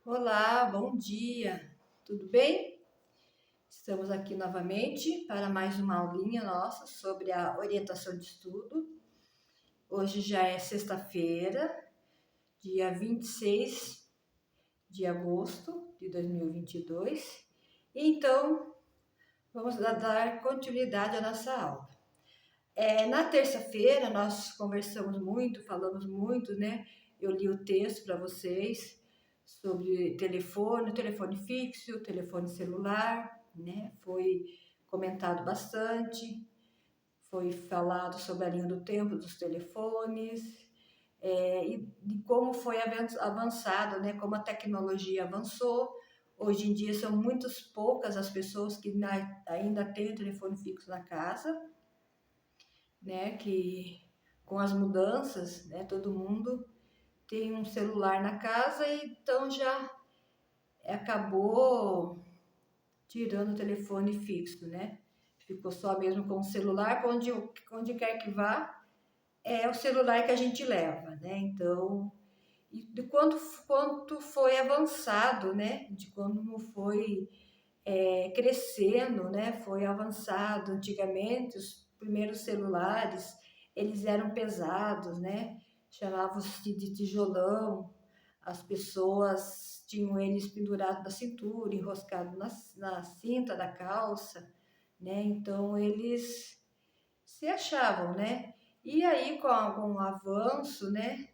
Olá, bom dia. Tudo bem? Estamos aqui novamente para mais uma aulinha nossa sobre a orientação de estudo. Hoje já é sexta-feira, dia 26 de agosto de 2022. Então, vamos dar continuidade à nossa aula. Na terça-feira, nós conversamos muito, falamos muito, né? Eu li o texto para vocês sobre telefone fixo, telefone celular, né? Foi comentado bastante, foi falado sobre a linha do tempo dos telefones, e de como foi avançado, né? Como a tecnologia avançou. Hoje em dia são muitas poucas as pessoas que ainda têm o telefone fixo na casa, né? Que com as mudanças, né? Todo mundo tem um celular na casa e então já acabou tirando o telefone fixo, né? Ficou só mesmo com o celular, para onde quer que vá, é o celular que a gente leva, né? Então, e de quanto foi avançado, né? De como foi crescendo, né? Foi avançado. Antigamente, os primeiros celulares, eles eram pesados, né? Chamavam-se de tijolão. As pessoas tinham eles pendurados na cintura, enroscados na cinta da calça, né? Então, eles se achavam, né? E aí, com o avanço, né?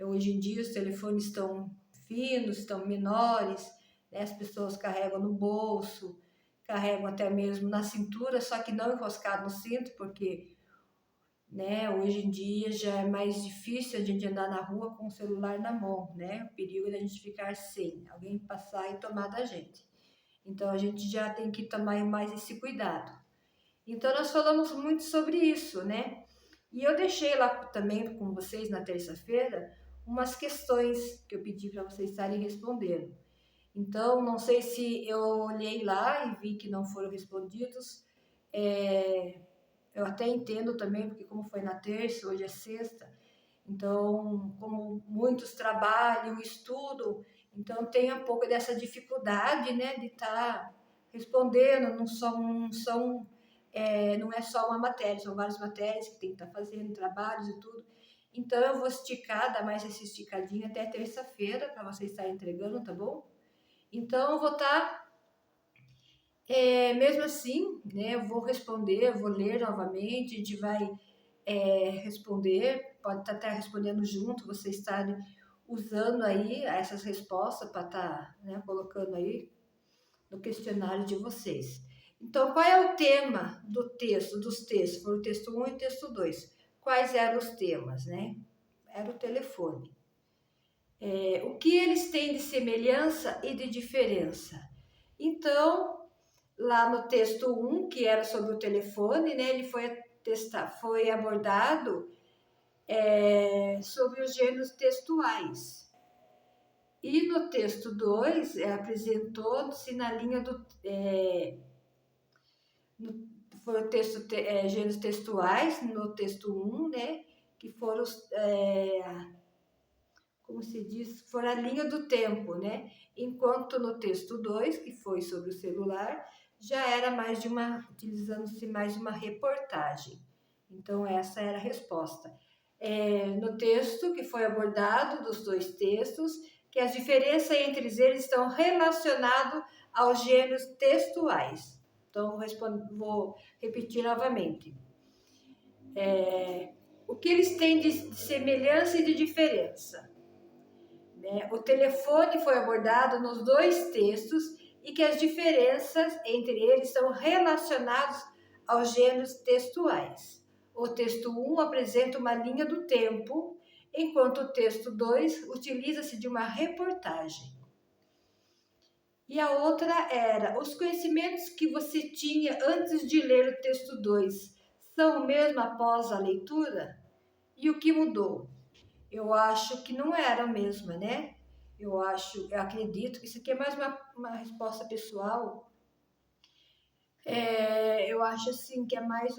Hoje em dia, os telefones estão finos, estão menores, né? As pessoas carregam no bolso, carregam até mesmo na cintura, só que não enroscado no cinto, porque, né, hoje em dia já é mais difícil a gente andar na rua com o celular na mão, né? O perigo é a gente ficar sem, alguém passar e tomar da gente. Então, a gente já tem que tomar mais esse cuidado. Então, nós falamos muito sobre isso, né? E eu deixei lá também com vocês na terça-feira umas questões que eu pedi para vocês estarem respondendo. Então, não sei se eu olhei lá e vi que não foram respondidos. É, eu até entendo também, porque como foi na terça, hoje é sexta, então, como muitos trabalham, estudam, então tem um pouco dessa dificuldade, né, de estar respondendo, não é só uma matéria, são várias matérias que tem que estar fazendo, trabalhos e tudo. Então, eu vou esticar, dar mais esse esticadinho até terça-feira, para vocês estarem entregando, tá bom? Então, eu vou estar, mesmo assim, né, eu vou responder, eu vou ler novamente, a gente vai responder, pode estar até respondendo junto, vocês estarem usando aí essas respostas para estar, né, colocando aí no questionário de vocês. Então, qual é o tema dos textos? Foi o texto 1 e o texto 2. Quais eram os temas, né? Era o telefone. O que eles têm de semelhança e de diferença? Então, lá no texto 1, que era sobre o telefone, né, ele foi abordado sobre os gêneros textuais. E no texto 2, apresentou-se na linha do. Foram gêneros textuais no texto 1, né? Que foram, como se diz, foram a linha do tempo, né? Enquanto no texto 2, que foi sobre o celular, já era utilizando-se mais de uma reportagem. Então, essa era a resposta. No texto que foi abordado, dos dois textos, que as diferenças entre eles estão relacionadas aos gêneros textuais. Então, vou repetir novamente. O que eles têm de semelhança e de diferença? Né? O telefone foi abordado nos dois textos e que as diferenças entre eles estão relacionadas aos gêneros textuais. O texto 1 apresenta uma linha do tempo, enquanto o texto 2 utiliza-se de uma reportagem. E a outra era: os conhecimentos que você tinha antes de ler o texto 2 são o mesmo após a leitura? E o que mudou? Eu acho que não era a mesma, né? Eu acredito que isso aqui é mais uma resposta pessoal. Eu acho assim que é mais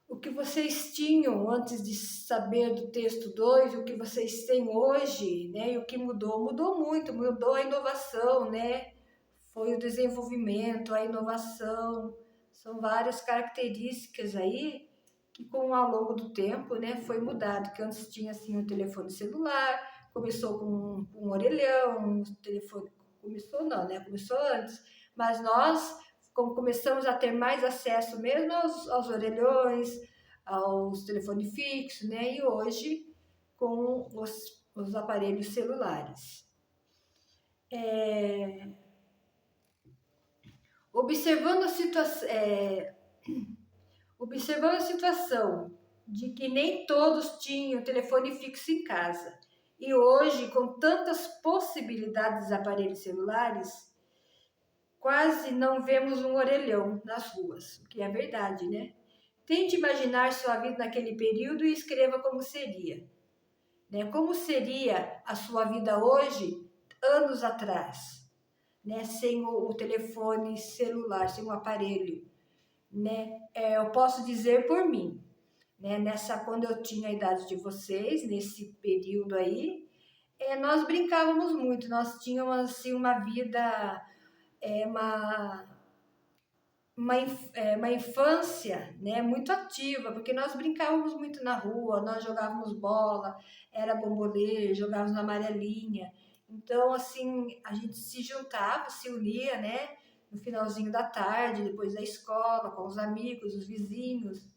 o que vocês tinham antes de saber do texto 2, o que vocês têm hoje, né? E o que mudou? Mudou muito, mudou a inovação, né? Foi o desenvolvimento, a inovação, são várias características aí que ao longo do tempo, né, foi mudado, que antes tinha assim o telefone celular, começou com um orelhão, o telefone começou não, né, começou antes, mas nós como começamos a ter mais acesso mesmo aos orelhões, aos telefones fixos, né, e hoje com os aparelhos celulares. Observando a situação de que nem todos tinham telefone fixo em casa, e hoje, com tantas possibilidades de aparelhos celulares, quase não vemos um orelhão nas ruas, o que é verdade, né? Tente imaginar sua vida naquele período e escreva como seria. Né? Como seria a sua vida hoje, anos atrás, né? Sem o telefone celular, sem o aparelho. Né? Eu posso dizer por mim, né? Quando eu tinha a idade de vocês, nesse período aí, nós brincávamos muito, nós tínhamos assim uma vida, uma uma infância, né, muito ativa, porque nós brincávamos muito na rua, nós jogávamos bola, era bombolê, jogávamos na amarelinha. Então, assim, a gente se juntava, se unia, né, no finalzinho da tarde, depois da escola, com os amigos, os vizinhos,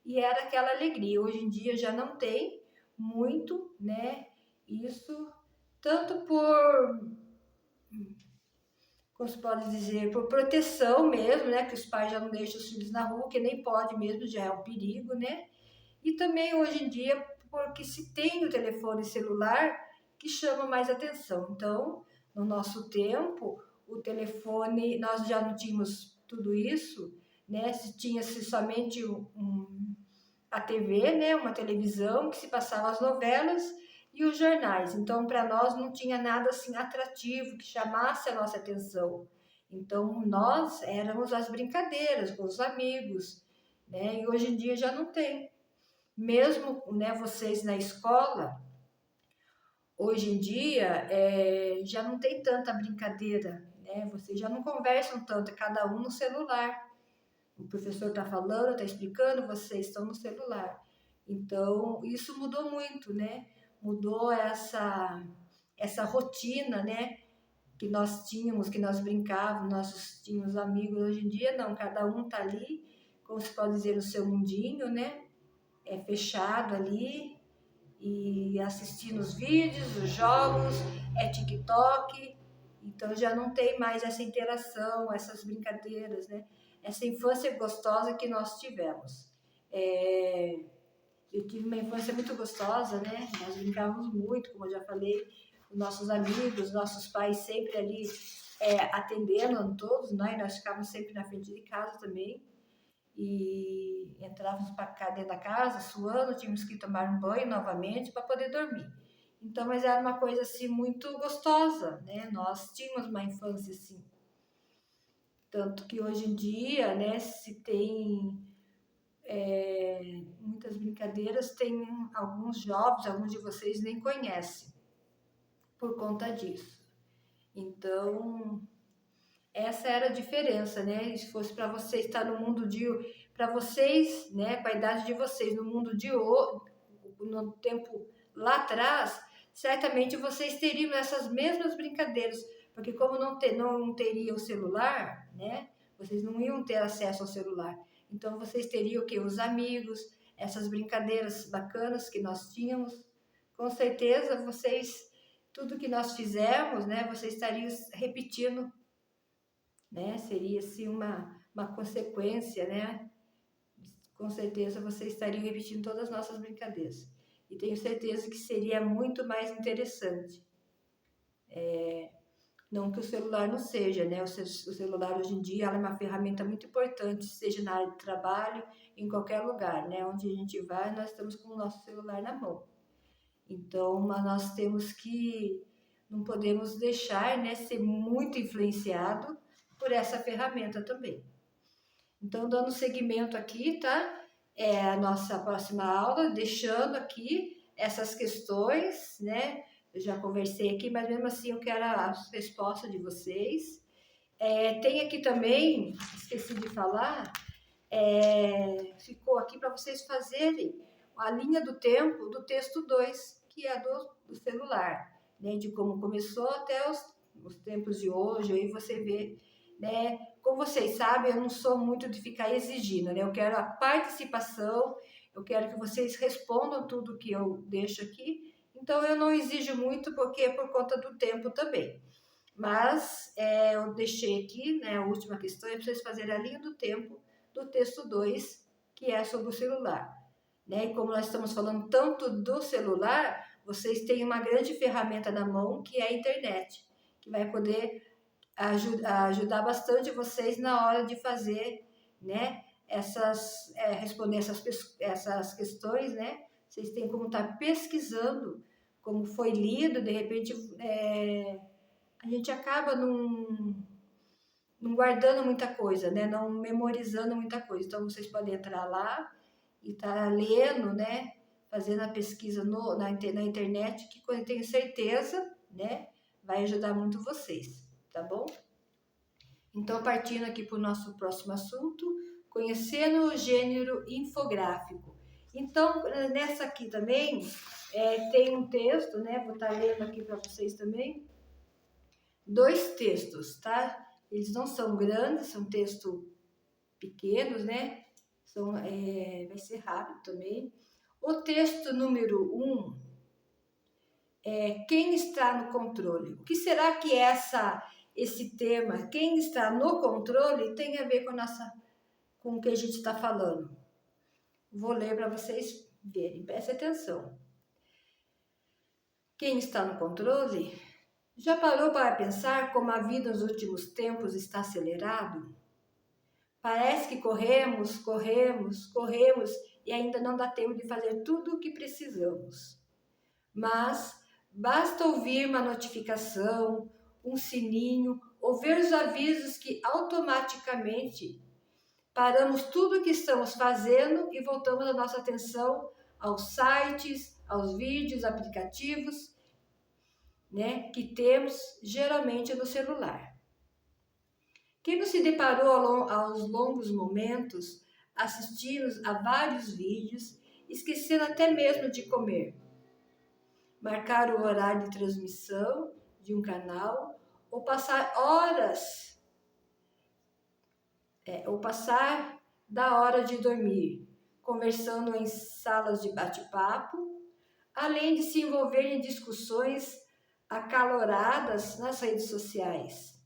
e era aquela alegria. Hoje em dia já não tem muito, né, isso, tanto por, como se pode dizer, por proteção mesmo, né? Que os pais já não deixam os filhos na rua, que nem pode mesmo, já é um perigo, né? E também hoje em dia, porque se tem o telefone celular que chama mais atenção. Então, no nosso tempo, o telefone, nós já não tínhamos tudo isso, né? Se tinha-se somente a TV, né? Uma televisão que se passava as novelas e os jornais. Então, para nós não tinha nada assim atrativo que chamasse a nossa atenção. Então, nós éramos as brincadeiras com os amigos, né? E hoje em dia já não tem. Mesmo, né, vocês na escola, hoje em dia já não tem tanta brincadeira, né? Vocês já não conversam tanto, é cada um no celular. O professor está falando, está explicando, vocês estão no celular. Então, isso mudou muito, né? Mudou essa rotina, né? Que nós tínhamos, que nós brincávamos, nós tínhamos amigos. Hoje em dia, não, cada um tá ali, como se pode dizer, no seu mundinho, né? É fechado ali e assistindo os vídeos, os jogos, é TikTok. Então já não tem mais essa interação, essas brincadeiras, né? Essa infância gostosa que nós tivemos. Eu tive uma infância muito gostosa, né? Nós brincávamos muito, como eu já falei, com nossos amigos, nossos pais sempre ali atendendo todos, né? E nós ficávamos sempre na frente de casa também. E entrávamos para cá dentro da casa, suando, tínhamos que tomar um banho novamente para poder dormir. Então, mas era uma coisa assim muito gostosa, né? Nós tínhamos uma infância assim. Tanto que hoje em dia, né, se tem muitas brincadeiras, tem alguns jovens, alguns de vocês nem conhecem por conta disso. Então, essa era a diferença, né? E se fosse para você estar no mundo de... Para vocês, né, com a idade de vocês, no mundo de hoje, no tempo lá atrás, certamente vocês teriam essas mesmas brincadeiras, porque como não teria o celular, né? Vocês não iam ter acesso ao celular. Então vocês teriam o quê? Os amigos, essas brincadeiras bacanas que nós tínhamos. Com certeza vocês, tudo que nós fizemos, né? Vocês estariam repetindo, né? Seria assim uma consequência, né? Com certeza vocês estariam repetindo todas as nossas brincadeiras. E tenho certeza que seria muito mais interessante. Não que o celular não seja, né? O celular hoje em dia é uma ferramenta muito importante, seja na área de trabalho, em qualquer lugar, né? Onde a gente vai, nós estamos com o nosso celular na mão. Então, mas nós temos que, não podemos deixar, né, ser muito influenciado por essa ferramenta também. Então, dando seguimento aqui, tá? a nossa próxima aula, deixando aqui essas questões, né? Eu já conversei aqui, mas mesmo assim eu quero a resposta de vocês. Tem aqui também, esqueci de falar, ficou aqui para vocês fazerem a linha do tempo do texto 2, que é do celular, né? De como começou até os tempos de hoje, aí você vê, né? Como vocês sabem, eu não sou muito de ficar exigindo, né? Eu quero a participação, eu quero que vocês respondam tudo que eu deixo aqui, então eu não exijo muito, porque é por conta do tempo também. Mas eu deixei aqui, né, a última questão é para vocês fazerem a linha do tempo do texto 2, que é sobre o celular. Né? E como nós estamos falando tanto do celular, vocês têm uma grande ferramenta na mão, que é a internet, que vai poder ajudar bastante vocês na hora de fazer, né, responder essas questões, né? Vocês têm como estar pesquisando como foi lido, de repente a gente acaba não guardando muita coisa, né? Não memorizando muita coisa. Então, vocês podem entrar lá e estar lendo, né? Fazendo a pesquisa na internet, que eu tenho certeza, né? Vai ajudar muito vocês, tá bom? Então, partindo aqui para o nosso próximo assunto, conhecendo o gênero infográfico. Então, nessa aqui também, tem um texto, né? Vou estar lendo aqui para vocês também. 2 textos, tá? Eles não são grandes, são textos pequenos, né? Vai ser rápido também. O texto número 1 é quem está no controle. O que será que esse tema, quem está no controle, tem a ver com o que a gente está falando? Vou ler para vocês verem, prestem atenção. Quem está no controle? Já parou para pensar como a vida nos últimos tempos está acelerado? Parece que corremos, corremos, corremos e ainda não dá tempo de fazer tudo o que precisamos. Mas basta ouvir uma notificação, um sininho ou ver os avisos que automaticamente paramos tudo o que estamos fazendo e voltamos a nossa atenção aos sites, aos vídeos, aplicativos, né, que temos geralmente no celular. Quem não se deparou aos longos momentos assistindo a vários vídeos, esquecendo até mesmo de comer, marcar o horário de transmissão de um canal ou passar horas, ou passar da hora de dormir, conversando em salas de bate-papo, além de se envolver em discussões acaloradas nas redes sociais.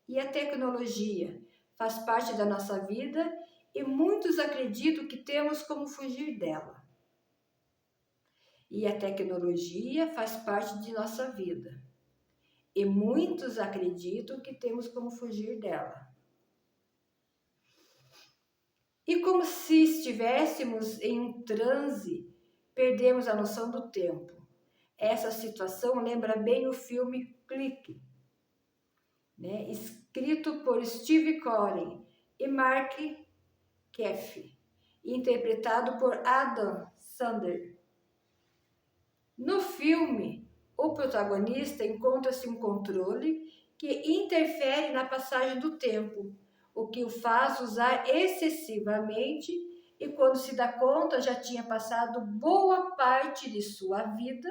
E a tecnologia faz parte da nossa vida e muitos acreditam que temos como fugir dela. E a tecnologia faz parte de nossa vida e muitos acreditam que temos como fugir dela. E como se estivéssemos em um transe, perdemos a noção do tempo. Essa situação lembra bem o filme Clique, né? Escrito por Steve Coren e Mark Keff, interpretado por Adam Sandler. No filme, o protagonista encontra-se um controle que interfere na passagem do tempo, o que o faz usar excessivamente e quando se dá conta já tinha passado boa parte de sua vida,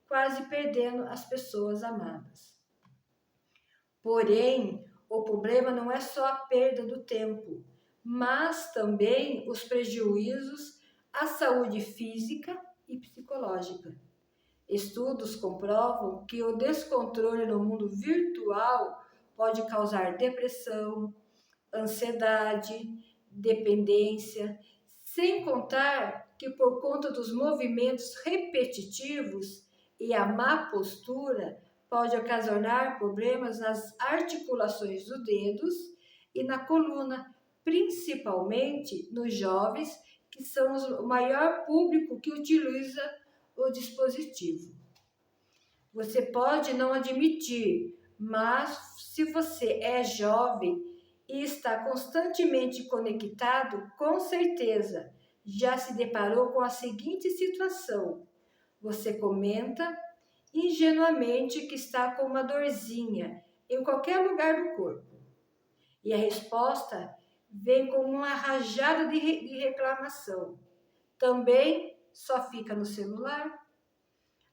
quase perdendo as pessoas amadas. Porém, o problema não é só a perda do tempo, mas também os prejuízos à saúde física e psicológica. Estudos comprovam que o descontrole no mundo virtual pode causar depressão, ansiedade, dependência, sem contar que por conta dos movimentos repetitivos e a má postura pode ocasionar problemas nas articulações dos dedos e na coluna, principalmente nos jovens, que são o maior público que utiliza o dispositivo. Você pode não admitir, mas se você é jovem e está constantemente conectado, com certeza já se deparou com a seguinte situação. Você comenta ingenuamente que está com uma dorzinha em qualquer lugar do corpo. E a resposta vem com uma rajada de reclamação. Também só fica no celular?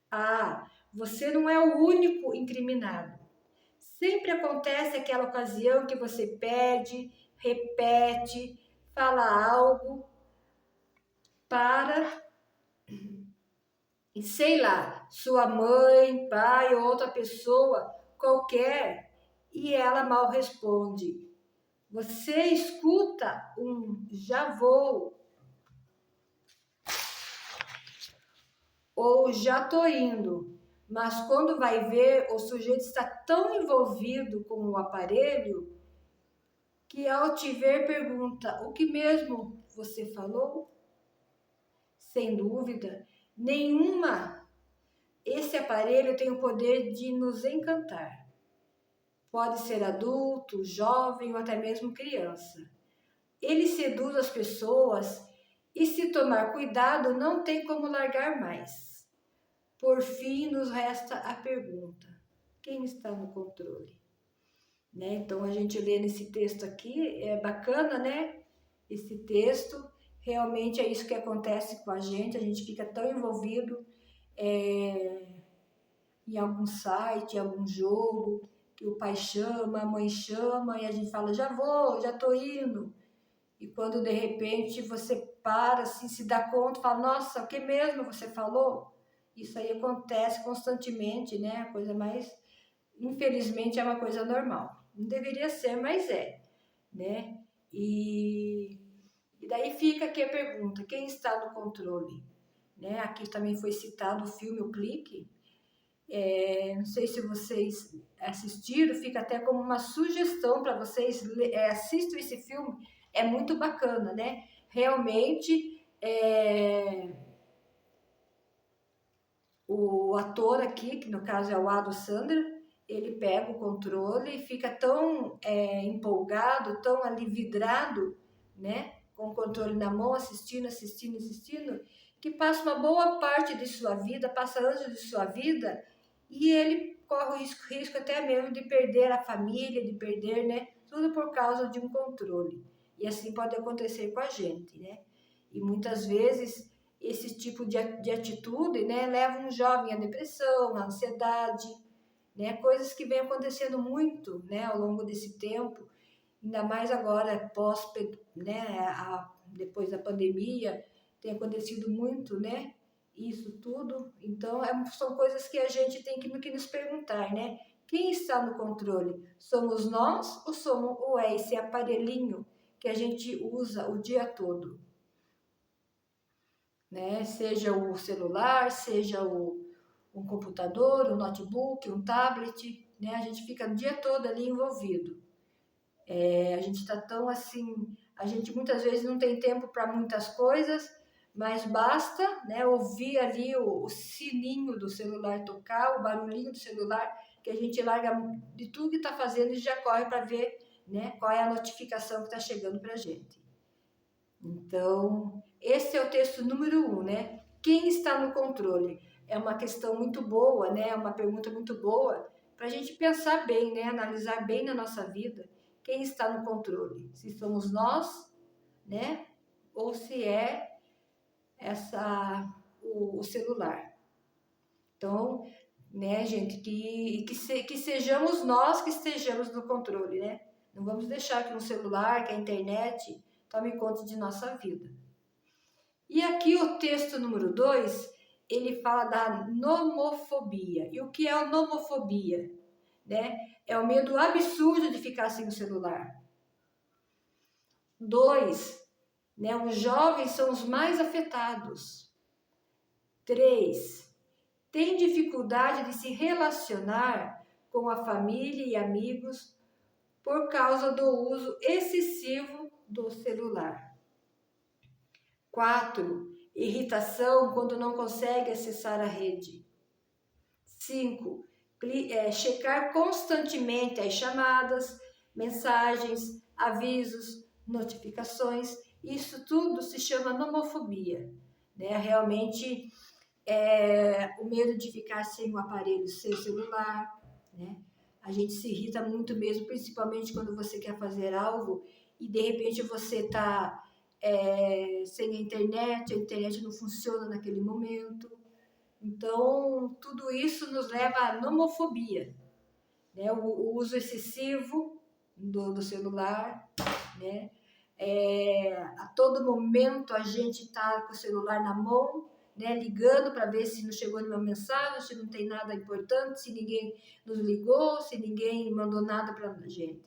Ah, você não é o único incriminado. Sempre acontece aquela ocasião que você pede, repete, fala algo para, sei lá, sua mãe, pai ou outra pessoa qualquer e ela mal responde. Você escuta um já vou ou já tô indo, mas quando vai ver, o sujeito está tão envolvido com o aparelho que ao te ver pergunta, o que mesmo você falou? Sem dúvida nenhuma, esse aparelho tem o poder de nos encantar. Pode ser adulto, jovem ou até mesmo criança. Ele seduz as pessoas e, se tomar cuidado, não tem como largar mais. Por fim, nos resta a pergunta: quem está no controle? Né? Então, a gente lê nesse texto aqui, é bacana, né? Esse texto, realmente é isso que acontece com a gente fica tão envolvido em algum site, em algum jogo, que o pai chama, a mãe chama, e a gente fala, já vou, já tô indo. E quando de repente você para, assim, se dá conta, fala, nossa, o que mesmo você falou? Isso aí acontece constantemente, né? A coisa mais, infelizmente, é uma coisa normal. Não deveria ser, mas é, né? E daí fica aqui a pergunta, quem está no controle? Né? Aqui também foi citado o filme O Clique. Não sei se vocês assistiram, fica até como uma sugestão para vocês, assistam esse filme, é muito bacana, né? Realmente, o ator aqui, que no caso é o Adam Sandler, ele pega o controle e fica tão empolgado, tão ali vidrado, né? Com o controle na mão, assistindo, que passa uma boa parte de sua vida, passa anos de sua vida, e ele corre o risco até mesmo de perder a família, de perder, né? Tudo por causa de um controle. E assim pode acontecer com a gente, né? E muitas vezes esse tipo de atitude, né, leva um jovem à depressão, à ansiedade, né? Coisas que vem acontecendo muito, né, ao longo desse tempo, ainda mais agora né, depois da pandemia, tem acontecido muito, né? Isso tudo. Então, são coisas que a gente tem que nos perguntar, né? Quem está no controle? Somos nós ou é esse aparelhinho que a gente usa o dia todo? Né? Seja o celular, seja um computador, um notebook, um tablet, né? A gente fica o dia todo ali envolvido. A gente está tão assim, a gente muitas vezes não tem tempo para muitas coisas, mas basta, né, ouvir ali o sininho do celular tocar, o barulhinho do celular, que a gente larga de tudo que está fazendo e já corre para ver, né, qual é a notificação que está chegando para a gente. Então, esse é o texto número 1, né? Quem está no controle? É uma questão muito boa, né? É uma pergunta muito boa para a gente pensar bem, né? Analisar bem na nossa vida. Quem está no controle? Se somos nós, né? Ou se é o celular. Então, né, gente, que sejamos nós que estejamos no controle, né? Não vamos deixar que um celular, que a internet tome conta de nossa vida. E aqui o texto número 2, ele fala da nomofobia. E o que é a nomofobia? Né? É o medo absurdo de ficar sem o celular. 2, né? Os jovens são os mais afetados. 3, tem dificuldade de se relacionar com a família e amigos por causa do uso excessivo do celular. 4, irritação quando não consegue acessar a rede. 5, checar constantemente as chamadas, mensagens, avisos, notificações Isso tudo se chama nomofobia, né? Realmente o medo de ficar sem o aparelho, sem o celular, né? A gente se irrita muito mesmo, principalmente quando você quer fazer algo e de repente você está sem a internet não funciona naquele momento. Então, tudo isso nos leva à nomofobia, né? O uso excessivo do celular, né? A todo momento a gente está com o celular na mão, né? Ligando para ver se não chegou nenhuma mensagem, se não tem nada importante, se ninguém nos ligou, se ninguém mandou nada para a gente.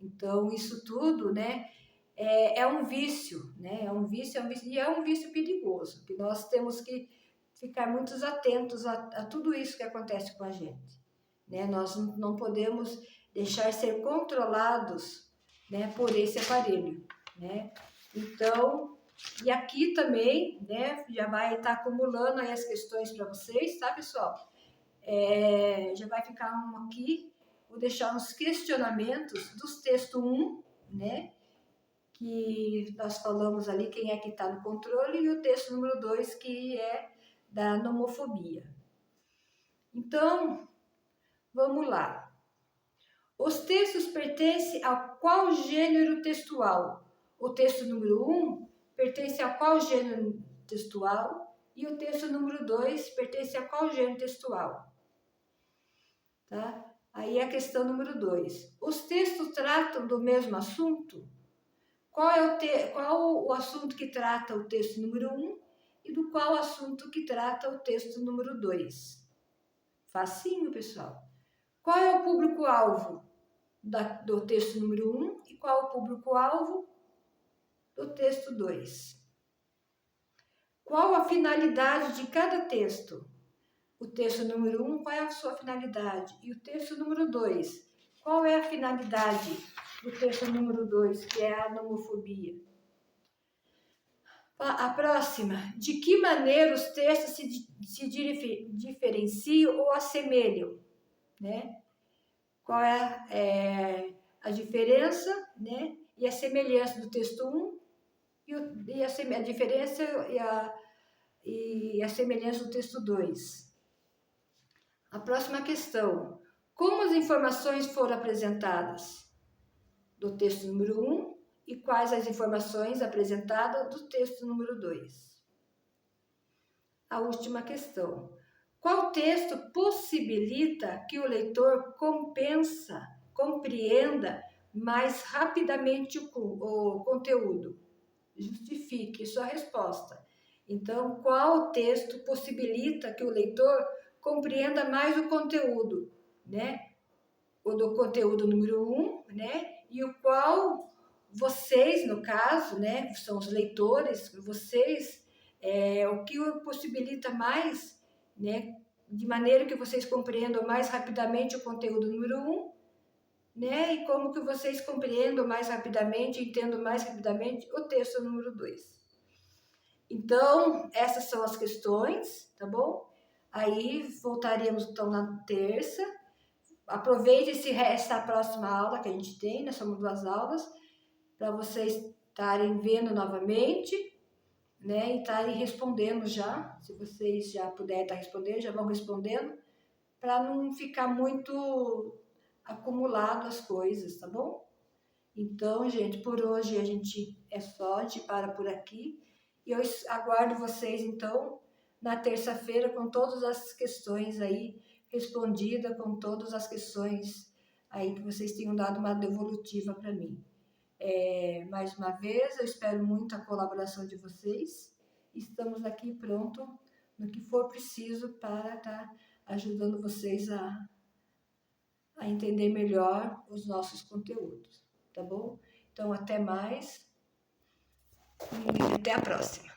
Então, isso tudo, né? É um vício, né? E é um vício perigoso, que nós temos que ficar muito atentos a tudo isso que acontece com a gente, né? Nós não podemos deixar ser controlados, né, por esse aparelho, né? Então, e aqui também, né, já vai estar acumulando aí as questões para vocês, tá, pessoal? Já vai ficar um aqui, vou deixar uns questionamentos dos textos 1, né, que nós falamos ali, quem é que está no controle, e o texto número 2, que é da nomofobia. Então, vamos lá. Os textos pertencem a qual gênero textual? O texto número 1 pertence a qual gênero textual? E o texto número 2 pertence a qual gênero textual? Tá? Aí a questão número 2. Os textos tratam do mesmo assunto? Qual o assunto que trata o texto número 1 e do qual assunto que trata o texto número 2? Facinho, pessoal. Qual é o público-alvo do texto número 1 e qual é o público-alvo do texto 2? Qual a finalidade de cada texto? O texto número 1, qual é a sua finalidade? E o texto número 2, qual é a finalidade do texto número 2, que é a nomofobia? A próxima, de que maneira os textos se diferenciam ou assemelham, né? Qual é a diferença, né? E a semelhança do texto 1 e a diferença e a semelhança do texto 2. A próxima questão, como as informações foram apresentadas do texto número 1 e quais as informações apresentadas do texto número 2? A última questão, qual texto possibilita que o leitor compreenda mais rapidamente o conteúdo? Justifique sua resposta. Então, qual texto possibilita que o leitor compreenda mais o conteúdo, né? O do conteúdo número 1, né? E o qual vocês, no caso, né, são os leitores, vocês, o que possibilita mais, né, de maneira que vocês compreendam mais rapidamente o conteúdo número 1, né, e como que vocês compreendam mais rapidamente, entendam mais rapidamente o texto número 2. Então, essas são as questões, tá bom? Aí voltaremos então na terça. Aproveite essa próxima aula que a gente tem, né? São 2 aulas, para vocês estarem vendo novamente, né? E estarem respondendo já. Se vocês já puderem estar respondendo, já vão respondendo, para não ficar muito acumulado as coisas, tá bom? Então, gente, por hoje a gente para por aqui. E eu aguardo vocês, então, na terça-feira com todas as questões aí respondidas, com todas as questões aí que vocês tenham dado uma devolutiva para mim. Mais uma vez, eu espero muito a colaboração de vocês. Estamos aqui pronto no que for preciso para estar ajudando vocês a entender melhor os nossos conteúdos, tá bom? Então, até mais e até a próxima.